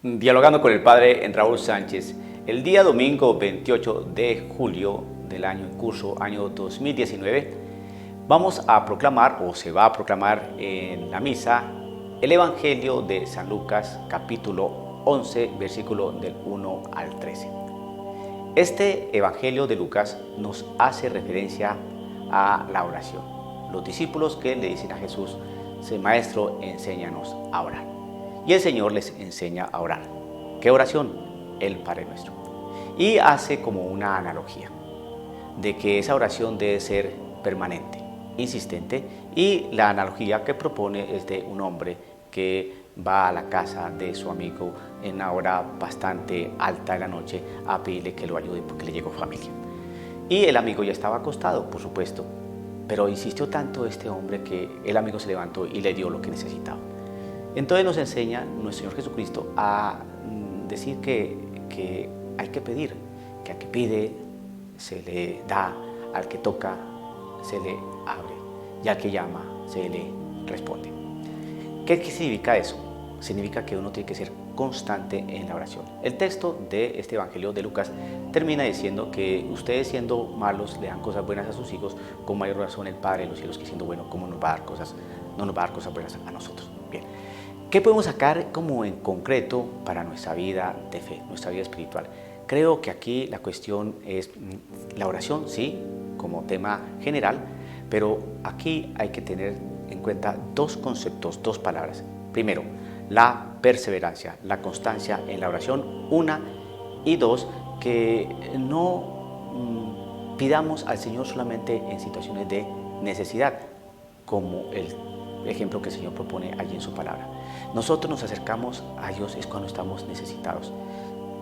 Dialogando con el padre Raúl Sánchez, el día domingo 28 de julio del año en curso, año 2019, vamos a proclamar, o se va a proclamar en la misa, el Evangelio de San Lucas, capítulo 11, versículo del 1 al 13. Este Evangelio de Lucas nos hace referencia a la oración. Los discípulos que le dicen a Jesús: Maestro, enséñanos a orar. Y el Señor les enseña a orar. ¿Qué oración? El Padre Nuestro. Y hace como una analogía de que esa oración debe ser permanente, insistente, y la analogía que propone es de un hombre que va a la casa de su amigo en una hora bastante alta de la noche a pedirle que lo ayude porque le llegó familia. Y el amigo ya estaba acostado, por supuesto, pero insistió tanto este hombre que el amigo se levantó y le dio lo que necesitaba. Entonces nos enseña nuestro Señor Jesucristo a decir que hay que pedir, que al que pide se le da, al que toca se le abre y al que llama se le responde. ¿Qué significa eso? Significa que uno tiene que ser constante en la oración. El texto de este Evangelio de Lucas termina diciendo que ustedes, siendo malos, le dan cosas buenas a sus hijos, con mayor razón el Padre de los cielos, que siendo bueno, ¿cómo nos va a dar cosas? No nos va a dar cosas buenas a nosotros. Bien. ¿Qué podemos sacar como en concreto para nuestra vida de fe, nuestra vida espiritual? Creo que aquí la cuestión es la oración, sí, como tema general, pero aquí hay que tener en cuenta dos conceptos, dos palabras. Primero, la perseverancia, la constancia en la oración, una, y dos, que no pidamos al Señor solamente en situaciones de necesidad, como el ejemplo que el Señor propone allí en su palabra. Nosotros nos acercamos a Dios es cuando estamos necesitados.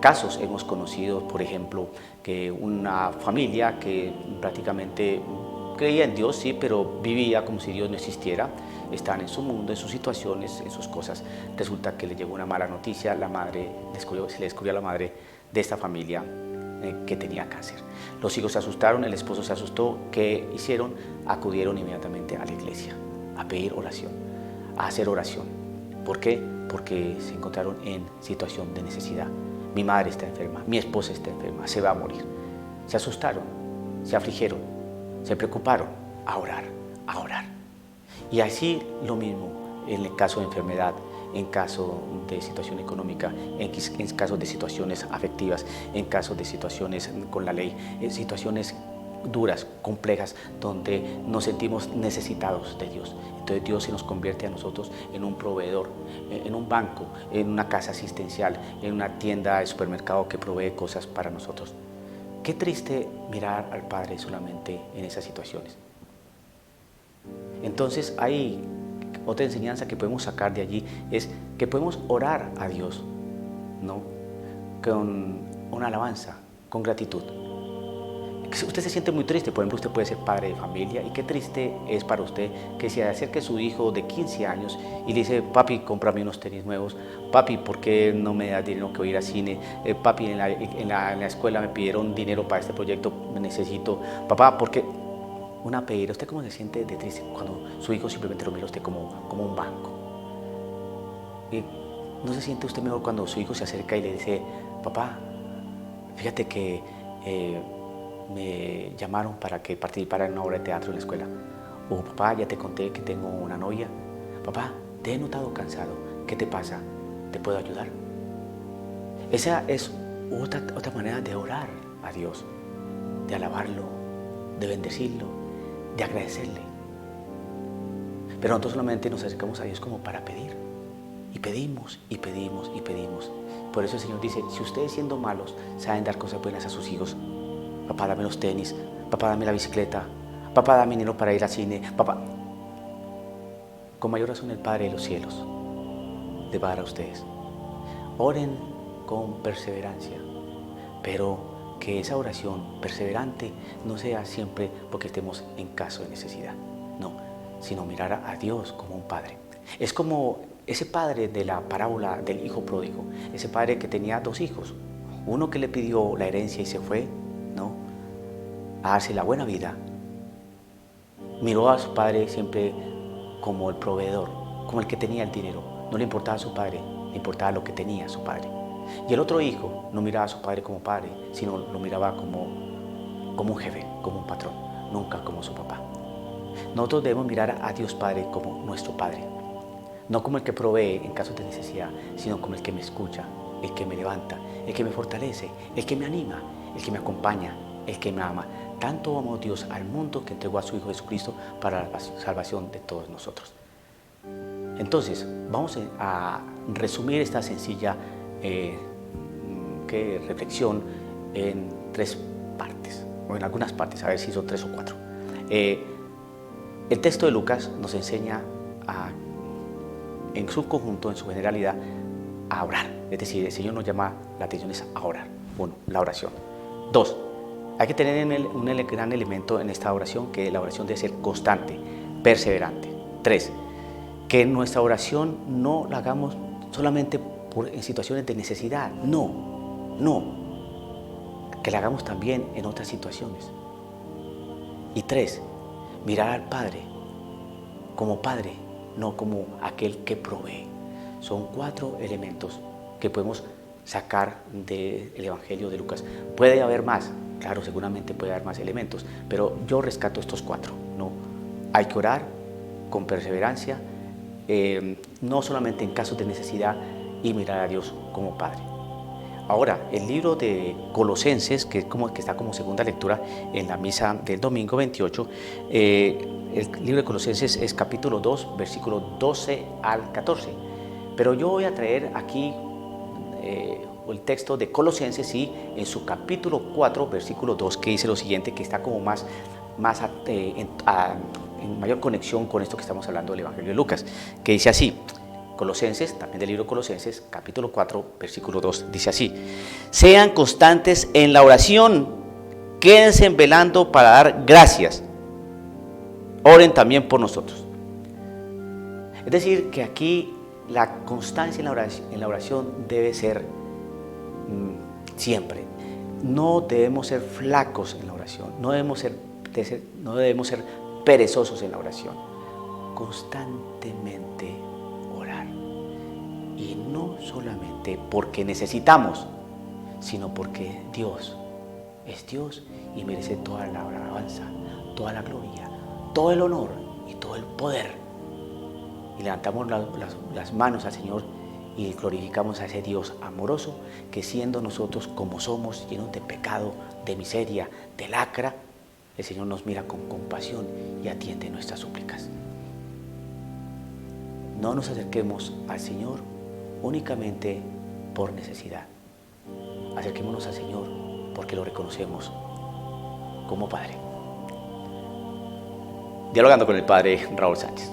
Casos hemos conocido, por ejemplo, que una familia que prácticamente creía en Dios, sí, pero vivía como si Dios no existiera. Están en su mundo, en sus situaciones, en sus cosas. Resulta que le llegó una mala noticia, se le descubrió a la madre de esta familia que tenía cáncer. Los hijos se asustaron, el esposo se asustó. ¿Qué hicieron? Acudieron inmediatamente a la iglesia a pedir oración, a hacer oración. ¿Por qué? Porque se encontraron en situación de necesidad. Mi madre está enferma, mi esposa está enferma, se va a morir. Se asustaron, se afligieron, se preocuparon a orar, a orar. Y así lo mismo en el caso de enfermedad, en caso de situación económica, en casos de situaciones afectivas, en casos de situaciones con la ley, en situaciones duras, complejas, donde nos sentimos necesitados de Dios. Entonces Dios se nos convierte a nosotros en un proveedor, en un banco, en una casa asistencial, en una tienda de supermercado que provee cosas para nosotros. Qué triste mirar al Padre solamente en esas situaciones. Entonces hay otra enseñanza que podemos sacar de allí, es que podemos orar a Dios, ¿no?, con una alabanza, con gratitud. Si usted se siente muy triste, por ejemplo, usted puede ser padre de familia, y qué triste es para usted que se acerque su hijo de 15 años y le dice: papi, cómprame unos tenis nuevos, papi, ¿por qué no me das dinero que voy a ir al cine? Papi, en la escuela me pidieron dinero para este proyecto, me necesito, papá, ¿por qué? Una pedida. ¿Usted cómo se siente de triste cuando su hijo simplemente lo mira a usted como un banco? ¿Y no se siente usted mejor cuando su hijo se acerca y le dice: papá, fíjate que me llamaron para que participara en una obra de teatro en la escuela? O papá, ya te conté que tengo una novia. Papá, te he notado cansado. ¿Qué te pasa? ¿Te puedo ayudar? Esa es otra manera de orar a Dios, de alabarlo, de bendecirlo, de agradecerle. Pero nosotros solamente nos acercamos a Dios como para pedir. Y pedimos, y pedimos, y pedimos. Por eso el Señor dice: si ustedes, siendo malos, saben dar cosas buenas a sus hijos, papá, dame los tenis, papá, dame la bicicleta, papá, dame dinero para ir al cine, papá, con mayor razón el Padre de los cielos les va a dar a ustedes. Oren con perseverancia, pero que esa oración perseverante no sea siempre porque estemos en caso de necesidad, no, sino mirar a Dios como un Padre. Es como ese padre de la parábola del hijo pródigo, ese padre que tenía dos hijos, uno que le pidió la herencia y se fue, ¿no?, a darse la buena vida. Miró a su padre siempre como el proveedor, como el que tenía el dinero. No le importaba a su padre, le importaba lo que tenía su padre. Y el otro hijo no miraba a su padre como padre, sino lo miraba como un jefe, como un patrón, nunca como su papá. Nosotros debemos mirar a Dios Padre como nuestro Padre, no como el que provee en casos de necesidad, sino como el que me escucha, el que me levanta, el que me fortalece, el que me anima, el que me acompaña, el que me ama. Tanto amó Dios al mundo que entregó a su Hijo Jesucristo para la salvación de todos nosotros. Entonces, vamos a resumir esta sencilla reflexión en 3 partes, o en algunas partes, a ver si son 3 o 4. El texto de Lucas nos enseña en su conjunto, en su generalidad, a orar. Es decir, el Señor nos llama la atención es a orar. 1, la oración. 2, hay que tener un gran elemento en esta oración, que la oración debe ser constante, perseverante. 3, que nuestra oración no la hagamos solamente en situaciones de necesidad. No, que la hagamos también en otras situaciones. Y 3, mirar al Padre, no como aquel que provee. Son 4 elementos que podemos sacar del Evangelio de Lucas. Puede haber más, claro, seguramente puede haber más elementos, pero yo rescato estos 4, ¿no? Hay que orar con perseverancia, no solamente en casos de necesidad, y mirar a Dios como Padre. Ahora, el libro de Colosenses, que está como segunda lectura en la misa del domingo 28, el libro de Colosenses es capítulo 2, versículos 12 al 14. Pero yo voy a traer aquí el texto de Colosenses, y en su capítulo 4, versículo 2, que dice lo siguiente, que está como en mayor conexión con esto que estamos hablando del Evangelio de Lucas, que dice así. Colosenses, también del libro de Colosenses, capítulo 4, versículo 2, dice así: sean constantes en la oración, quédense velando para dar gracias, oren también por nosotros. Es decir, que aquí la constancia en la oración debe ser siempre. No debemos ser flacos en la oración, no debemos ser perezosos en la oración. Constantemente orar. Y no solamente porque necesitamos, sino porque Dios es Dios y merece toda la alabanza, toda la gloria, todo el honor y todo el poder. Y levantamos las manos al Señor y glorificamos a ese Dios amoroso, que siendo nosotros como somos, llenos de pecado, de miseria, de lacra, el Señor nos mira con compasión y atiende nuestras súplicas. No nos acerquemos al Señor únicamente por necesidad. Acerquémonos al Señor porque lo reconocemos como Padre. Dialogando con el Padre Raúl Sánchez.